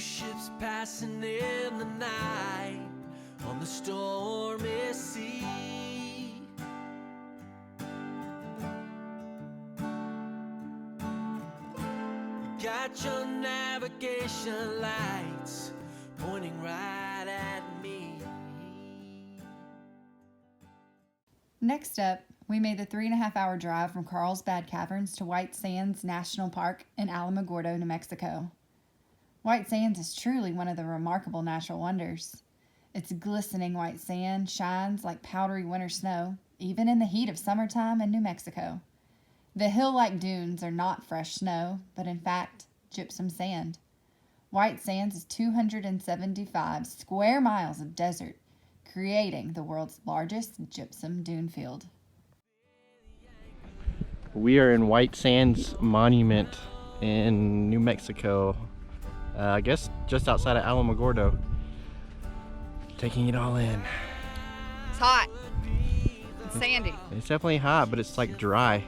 ships passing in the night on the stormy sea. You got your navigation lights pointing right at me. Next up, we made the 3.5-hour drive from Carlsbad Caverns to White Sands National Park in Alamogordo, New Mexico. White Sands is truly one of the remarkable natural wonders. Its glistening white sand shines like powdery winter snow, even in the heat of summertime in New Mexico. The hill-like dunes are not fresh snow, but in fact, gypsum sand. White Sands is 275 square miles of desert, creating the world's largest gypsum dune field. We are in White Sands Monument in New Mexico. I guess just outside of Alamogordo. Taking it all in. It's hot. It's sandy. It's definitely hot, but it's like dry.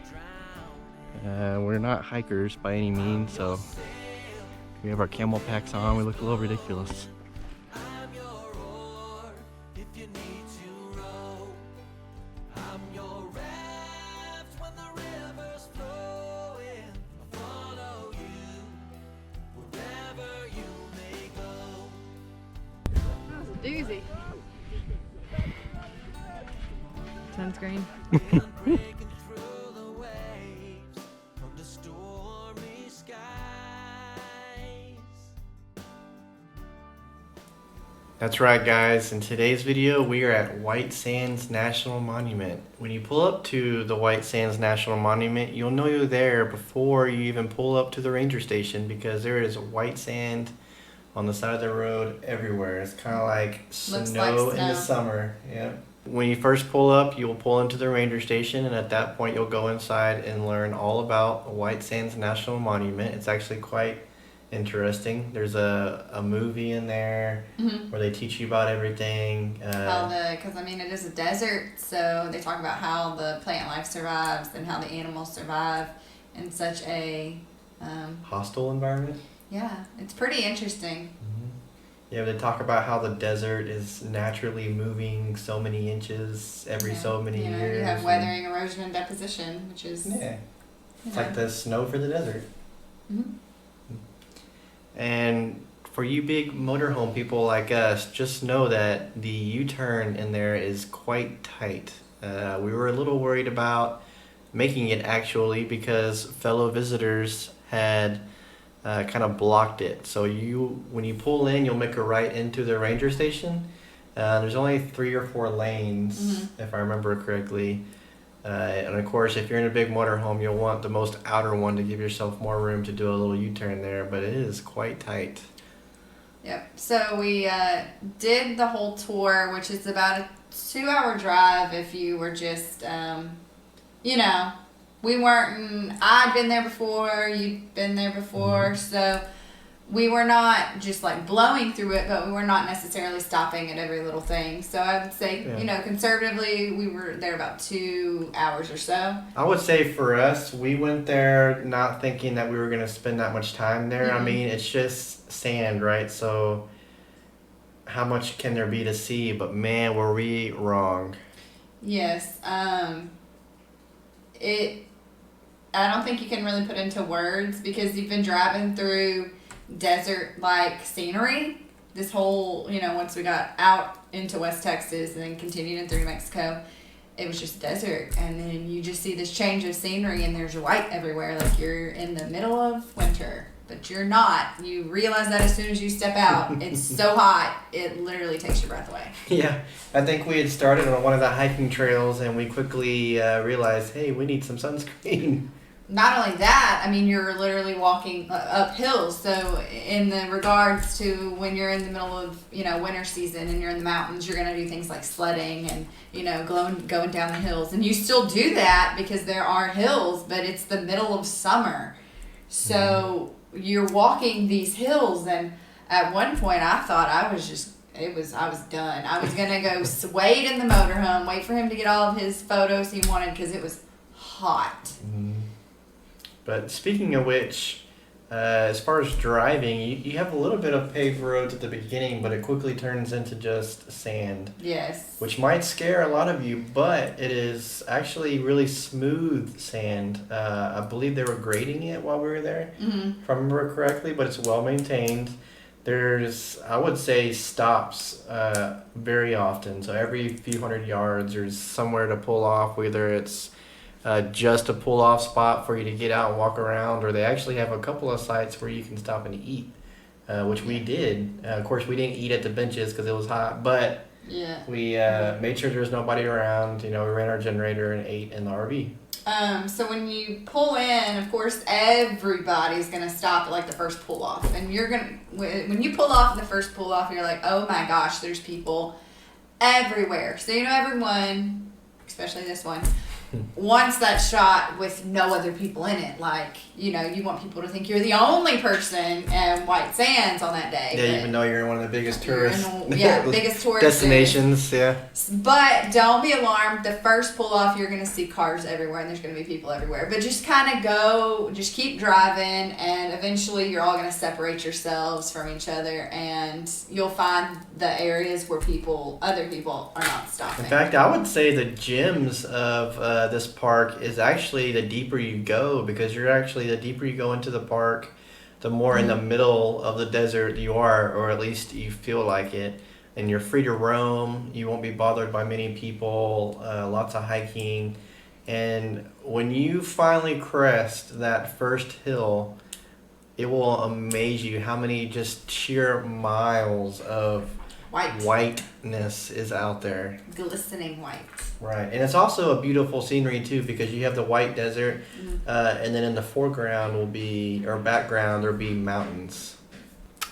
We're not hikers by any means, so we have our camel packs on. We look a little ridiculous. I'm your oar if you need to row. I'm your raft when the river's flowing. I'll follow you wherever you may go. That was a doozy. Sunscreen. Breaking through the waves under stormy skies. That's right, guys. In today's video, we are at White Sands National Monument. When you pull up to the White Sands National Monument, you'll know you're there before you even pull up to the ranger station, because there is white sand on the side of the road everywhere. It's kind of like snow in the summer. Yeah. When you first pull up, you'll pull into the ranger station, and at that point, you'll go inside and learn all about White Sands National Monument. It's actually quite interesting. There's a movie in there where they teach you about everything. Because it is a desert, so they talk about how the plant life survives and how the animals survive in such a hostile environment. Yeah, it's pretty interesting. Yeah, they talk about how the desert is naturally moving so many inches every so many years. You have weathering, erosion, and deposition, which is it's like the snow for the desert. And for you big motorhome people like us, just know that the U-turn in there is quite tight. We were a little worried about making it actually, because fellow visitors had kind of blocked it. So when you pull in, you'll make a right into the ranger station. There's only 3 or 4 lanes, if I remember correctly. And of course, if you're in a big motorhome, you'll want the most outer one to give yourself more room to do a little U-turn there, but it is quite tight. Yep. So we did the whole tour, which is about a 2-hour drive if you were just, we weren't, I'd been there before, you'd been there before, so we were not just like blowing through it, but we were not necessarily stopping at every little thing. So I would say, conservatively, we were there about 2 hours or so. I would say for us, we went there not thinking that we were going to spend that much time there. I mean, it's just sand, right? So how much can there be to see? But man, were we wrong. Yes. I don't think you can really put into words, because you've been driving through desert-like scenery this whole, once we got out into West Texas and then continued in through New Mexico, it was just desert. And then you just see this change of scenery, and there's white everywhere, like you're in the middle of winter, but you're not. You realize that as soon as you step out. It's so hot, it literally takes your breath away. Yeah, I think we had started on one of the hiking trails, and we quickly realized, hey, we need some sunscreen. Not only that, you're literally walking up hills. So in the regards to when you're in the middle of, winter season and you're in the mountains, you're going to do things like sledding and, going down the hills. And you still do that because there are hills, but it's the middle of summer. So you're walking these hills, and at one point I thought I was done. I was going to go wait in the motorhome, wait for him to get all of his photos he wanted, because it was hot. But speaking of which, As far as driving, you have a little bit of paved roads at the beginning, but it quickly turns into just sand. Yes. Which might scare a lot of you, but it is actually really smooth sand. I believe they were grading it while we were there, if I remember correctly, but it's well maintained. There's, I would say, stops very often. So every few hundred yards, there's somewhere to pull off, whether it's just a pull off spot for you to get out and walk around, or they actually have a couple of sites where you can stop and eat, which we did. Of course, we didn't eat at the benches because it was hot, but we made sure there was nobody around. You know, we ran our generator and ate in the RV. So when you pull in, of course, everybody's gonna stop at like the first pull off, and you're gonna when you pull off in the first pull off, you're like, oh my gosh, there's people everywhere. So you know, everyone, especially this one, wants that shot with no other people in it. Like, you know, you want people to think you're the only person in White Sands on that day. Yeah, even though you're in one of the biggest tourist biggest tourist destinations. Yeah. But don't be alarmed. The first pull off, you're going to see cars everywhere, and there's going to be people everywhere. But just kind of go, just keep driving, and eventually you're all going to separate yourselves from each other, and you'll find the areas where other people are not stopping. In fact, I would say the gyms of this park is actually the deeper you go, because the deeper you go into the park, the more in the middle of the desert you are, or at least you feel like it, and you're free to roam. You won't be bothered by many people, lots of hiking, and when you finally crest that first hill, it will amaze you how many just sheer miles of whiteness is out there. Glistening white. Right, and it's also a beautiful scenery too, because you have the white desert, and then in the background there'll be mountains.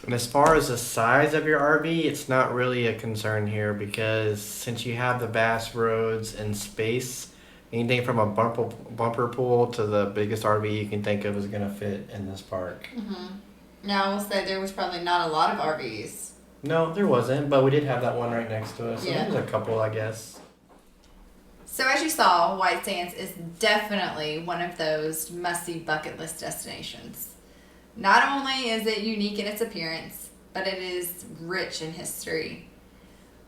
And as far as the size of your RV, it's not really a concern here, because since you have the vast roads and space, anything from a bumper pool to the biggest RV you can think of is going to fit in this park. Now, I will say there was probably not a lot of RVs. No, there wasn't, but we did have that one right next to us. So Yeah. there was a couple, I guess. So as you saw, White Sands is definitely one of those must-see bucket list destinations. Not only is it unique in its appearance, but it is rich in history.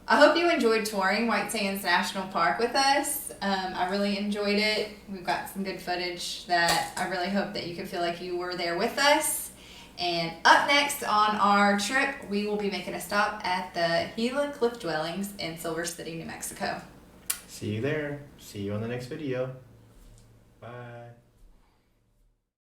I hope you enjoyed touring White Sands National Park with us. I really enjoyed it. We've got some good footage that I really hope that you can feel like you were there with us. And up next on our trip, we will be making a stop at the Gila Cliff Dwellings in Silver City, New Mexico. See you there. See you on the next video. Bye.